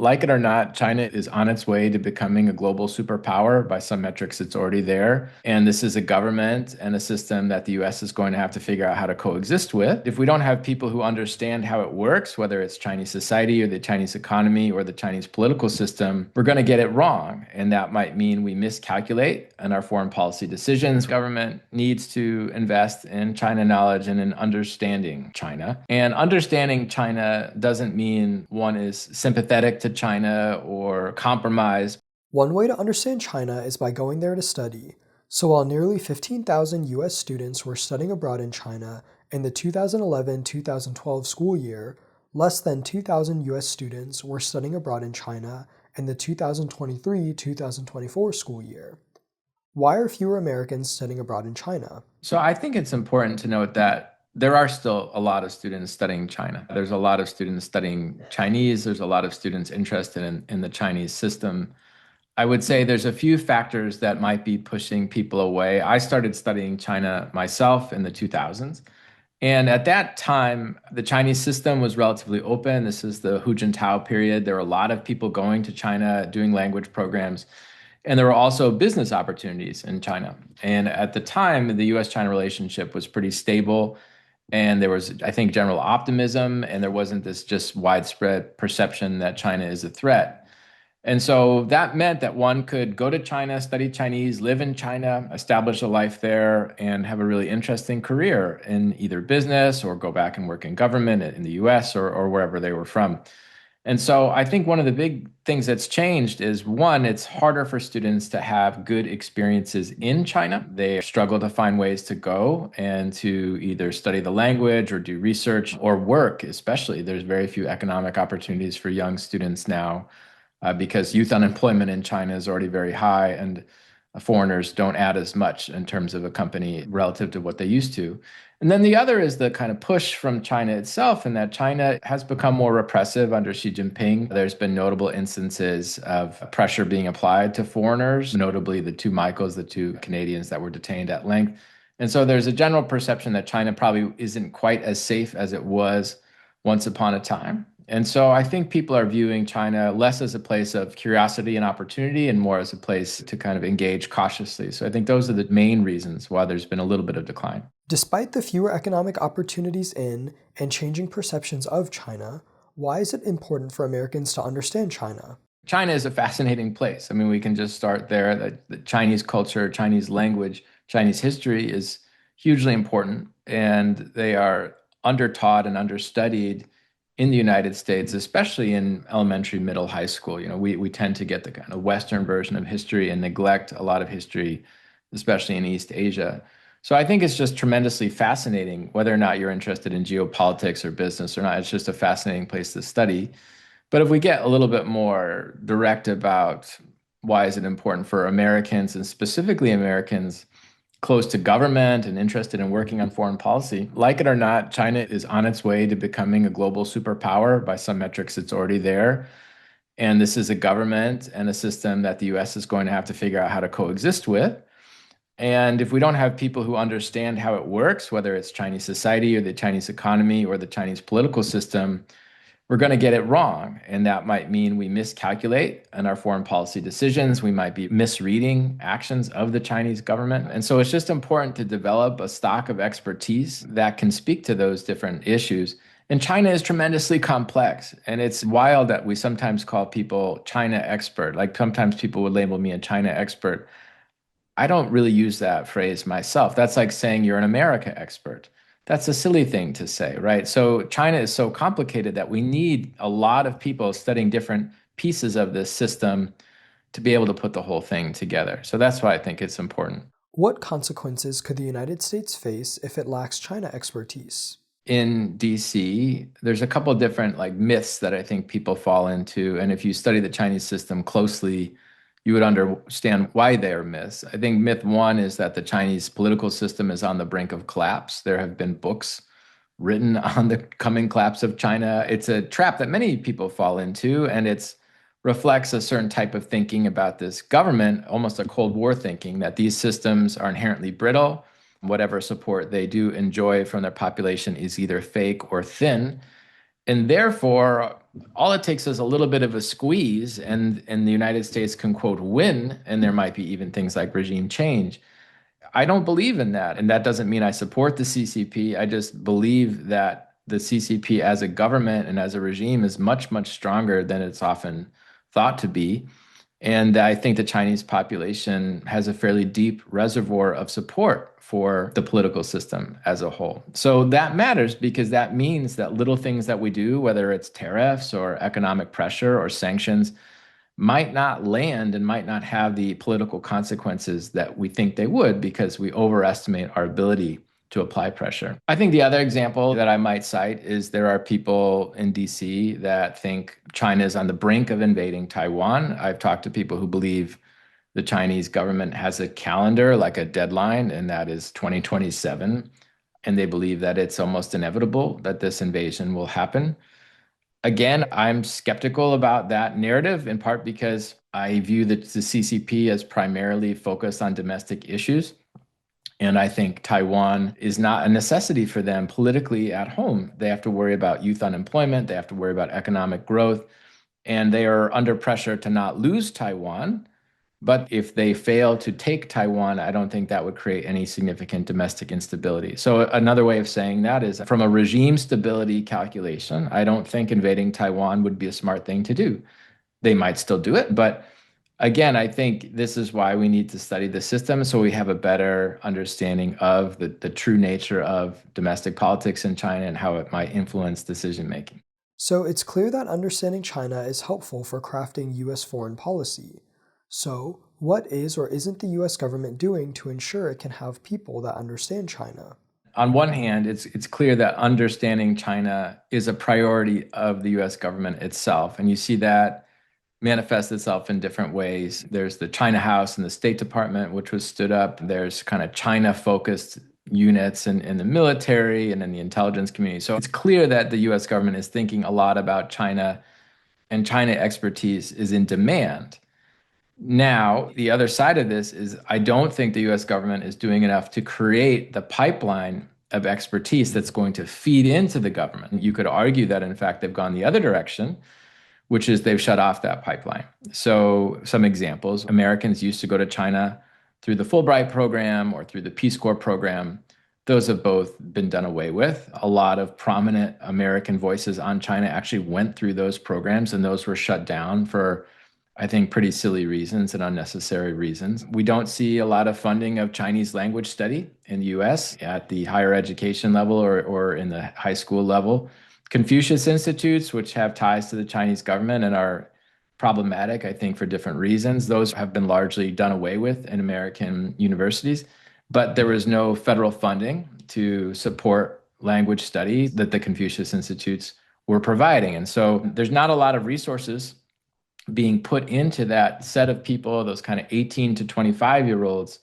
Like it or not, China is on its way to becoming a global superpower. By some metrics, it's already there. And this is a government and a system that the US is going to have to figure out how to coexist with. If we don't have people who understand how it works, whether it's Chinese society or the Chinese economy or the Chinese political system, we're going to get it wrong. And that might mean we miscalculate in our foreign policy decisions. Government needs to invest in China knowledge and in understanding China. And understanding China doesn't mean one is sympathetic to China or compromised. One way to understand China is by going there to study. So while nearly 15,000 US students were studying abroad in China in the 2011-2012 school year, less than 2,000 US students were studying abroad in China in the 2023-2024 school year. Why are fewer Americans studying abroad in China? So I think it's important to note that there are still a lot of students studying China. There's a lot of students studying Chinese. There's a lot of students interested in the Chinese system. I would say there's a few factors that might be pushing people away. I started studying China myself in the 2000s. And at that time, the Chinese system was relatively open. This is the Hu Jintao period. There were a lot of people going to China, doing language programs. And there were also business opportunities in China. And at the time, the US-China relationship was pretty stable. And there was, I think, general optimism. And there wasn't this just widespread perception that China is a threat. And so that meant that one could go to China, study Chinese, live in China, establish a life there, and have a really interesting career in either business or go back and work in government in the US or wherever they were from. And so I think one of the big things that's changed is one, it's harder for students to have good experiences in China. They struggle to find ways to go and to either study the language or do research or work, especially. There's very few economic opportunities for young students now because youth unemployment in China is already very high and foreigners don't add as much in terms of a company relative to what they used to. And then the other is the kind of push from China itself, in that China has become more repressive under Xi Jinping. There's been notable instances of pressure being applied to foreigners, notably the two Michaels, the two Canadians that were detained at length. And so there's a general perception that China probably isn't quite as safe as it was once upon a time. And so I think people are viewing China less as a place of curiosity and opportunity and more as a place to kind of engage cautiously. So I think those are the main reasons why there's been a little bit of decline. Despite the fewer economic opportunities in and changing perceptions of China, why is it important for Americans to understand China? China is a fascinating place. I mean, we can just start there. The Chinese culture, Chinese language, Chinese history is hugely important, and they are undertaught and understudied in the United States, especially in elementary, middle, high school. We tend to get the kind of Western version of history and neglect a lot of history, especially in East Asia. So I think it's just tremendously fascinating, whether or not you're interested in geopolitics or business or not. It's just a fascinating place to study. But if we get a little bit more direct about why is it important for Americans, and specifically Americans close to government and interested in working on foreign policy, like it or not, China is on its way to becoming a global superpower. By some metrics, it's already there. And this is a government and a system that the US is going to have to figure out how to coexist with. And if we don't have people who understand how it works, whether it's Chinese society or the Chinese economy or the Chinese political system, we're going to get it wrong. And that might mean we miscalculate in our foreign policy decisions. We might be misreading actions of the Chinese government. And so it's just important to develop a stock of expertise that can speak to those different issues. And China is tremendously complex. And it's wild that we sometimes call people China expert. Like sometimes people would label me a China expert. I don't really use that phrase myself. That's like saying you're an America expert. That's a silly thing to say, right? So China is so complicated that we need a lot of people studying different pieces of this system to be able to put the whole thing together. So that's why I think it's important. What consequences could the United States face if it lacks China expertise? In DC, there's a couple of different like myths that I think people fall into. And if you study the Chinese system closely, you would understand why they are myths. I think myth one is that the Chinese political system is on the brink of collapse. There have been books written on the coming collapse of China. It's a trap that many people fall into, and it reflects a certain type of thinking about this government, almost a Cold War thinking, that these systems are inherently brittle. Whatever support they do enjoy from their population is either fake or thin. And therefore, all it takes is a little bit of a squeeze and the United States can quote win, and there might be even things like regime change. I don't believe in that. And that doesn't mean I support the CCP. I just believe that the CCP as a government and as a regime is much, much stronger than it's often thought to be. And I think the Chinese population has a fairly deep reservoir of support for the political system as a whole. So that matters because that means that little things that we do, whether it's tariffs or economic pressure or sanctions, might not land and might not have the political consequences that we think they would because we overestimate our ability to apply pressure. I think the other example that I might cite is there are people in DC that think China is on the brink of invading Taiwan. I've talked to people who believe the Chinese government has a calendar, like a deadline, and that is 2027. And they believe that it's almost inevitable that this invasion will happen. Again, I'm skeptical about that narrative, in part because I view the CCP as primarily focused on domestic issues. And I think Taiwan is not a necessity for them politically at home. They have to worry about youth unemployment, they have to worry about economic growth, and they are under pressure to not lose Taiwan. But if they fail to take Taiwan, I don't think that would create any significant domestic instability. So, another way of saying that is from a regime stability calculation, I don't think invading Taiwan would be a smart thing to do. They might still do it, but again, I think this is why we need to study the system so we have a better understanding of the true nature of domestic politics in China and how it might influence decision making. So it's clear that understanding China is helpful for crafting US foreign policy. So, what is or isn't the US government doing to ensure it can have people that understand China? On one hand, it's clear that understanding China is a priority of the US government itself. And you see that manifest itself in different ways. There's the China House and the State Department, which was stood up. There's kind of China focused units in the military and in the intelligence community. So it's clear that the US government is thinking a lot about China and China expertise is in demand. Now, the other side of this is I don't think the US government is doing enough to create the pipeline of expertise that's going to feed into the government. You could argue that, in fact, they've gone the other direction, which is they've shut off that pipeline. So, some examples Americans used to go to China through the Fulbright program or through the Peace Corps program. Those have both been done away with. A lot of prominent American voices on China actually went through those programs, and those were shut down for, I think, pretty silly reasons and unnecessary reasons. We don't see a lot of funding of Chinese language study in the US at the higher education level or in the high school level. Confucius Institutes, which have ties to the Chinese government and are problematic, I think, for different reasons, those have been largely done away with in American universities. But there was no federal funding to support language study that the Confucius Institutes were providing. And so there's not a lot of resources being put into that set of people, those kind of 18 to 25-year-olds.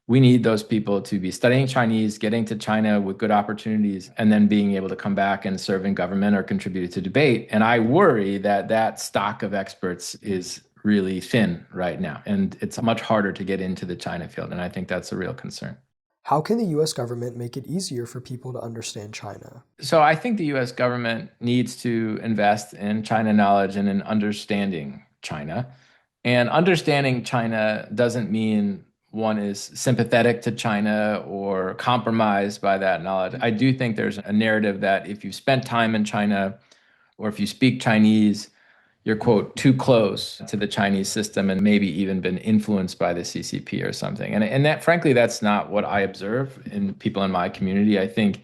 We need those people to be studying Chinese, getting to China with good opportunities, and then being able to come back and serve in government or contribute to debate. And I worry that that stock of experts is really thin right now, and it's much harder to get into the China field. And I think that's a real concern. How can the US government make it easier for people to understand China? So I think the US government needs to invest in China knowledge and in understanding China. And understanding China doesn't mean one is sympathetic to China or compromised by that knowledge. I do think there's a narrative that if you've spent time in China or if you speak Chinese, you're, quote, too close to the Chinese system and maybe even been influenced by the CCP or something. And that, frankly, that's not what I observe in people in my community. I think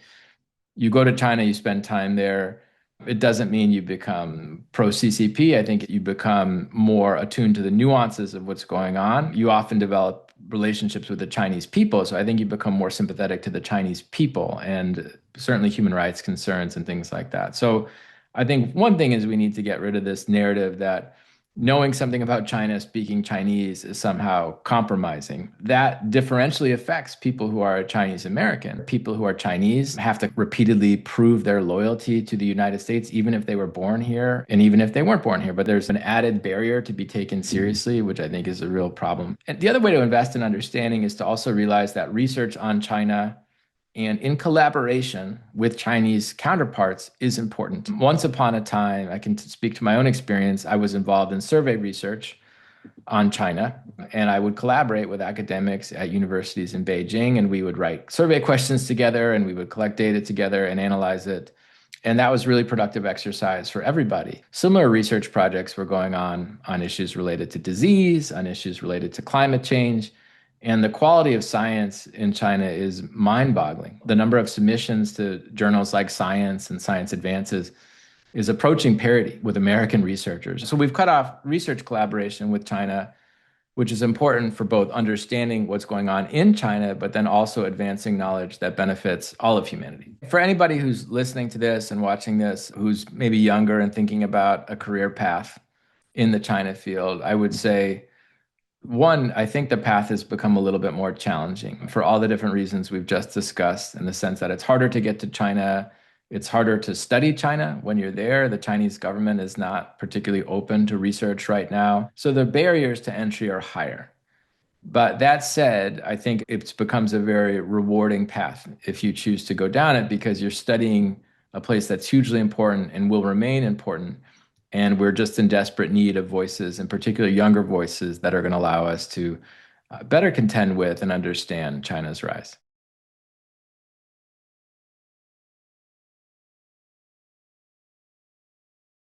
you go to China, you spend time there. It doesn't mean you become pro CCP. I think you become more attuned to the nuances of what's going on. You often develop relationships with the Chinese people. So I think you become more sympathetic to the Chinese people and certainly human rights concerns and things like that. So I think one thing is we need to get rid of this narrative that knowing something about China, speaking Chinese is somehow compromising. That differentially affects people who are Chinese American. People who are Chinese have to repeatedly prove their loyalty to the United States, even if they were born here and even if they weren't born here. But there's an added barrier to be taken seriously, which I think is a real problem. And the other way to invest in understanding is to also realize that research on China and in collaboration with Chinese counterparts is important. Once upon a time, I can speak to my own experience. I was involved in survey research on China, and I would collaborate with academics at universities in Beijing, and we would write survey questions together, and we would collect data together and analyze it. And that was really productive exercise for everybody. Similar research projects were going on issues related to disease, on issues related to climate change. And the quality of science in China is mind-boggling. The number of submissions to journals like Science and Science Advances is approaching parity with American researchers. So we've cut off research collaboration with China, which is important for both understanding what's going on in China, but then also advancing knowledge that benefits all of humanity. For anybody who's listening to this and watching this, who's maybe younger and thinking about a career path in the China field, I would say, one, I think the path has become a little bit more challenging for all the different reasons we've just discussed, in the sense that it's harder to get to China. It's harder to study China when you're there. The Chinese government is not particularly open to research right now. So the barriers to entry are higher. But that said, I think it becomes a very rewarding path if you choose to go down it, because you're studying a place that's hugely important and will remain important. And we're just in desperate need of voices, in particular younger voices, that are going to allow us to better contend with and understand China's rise.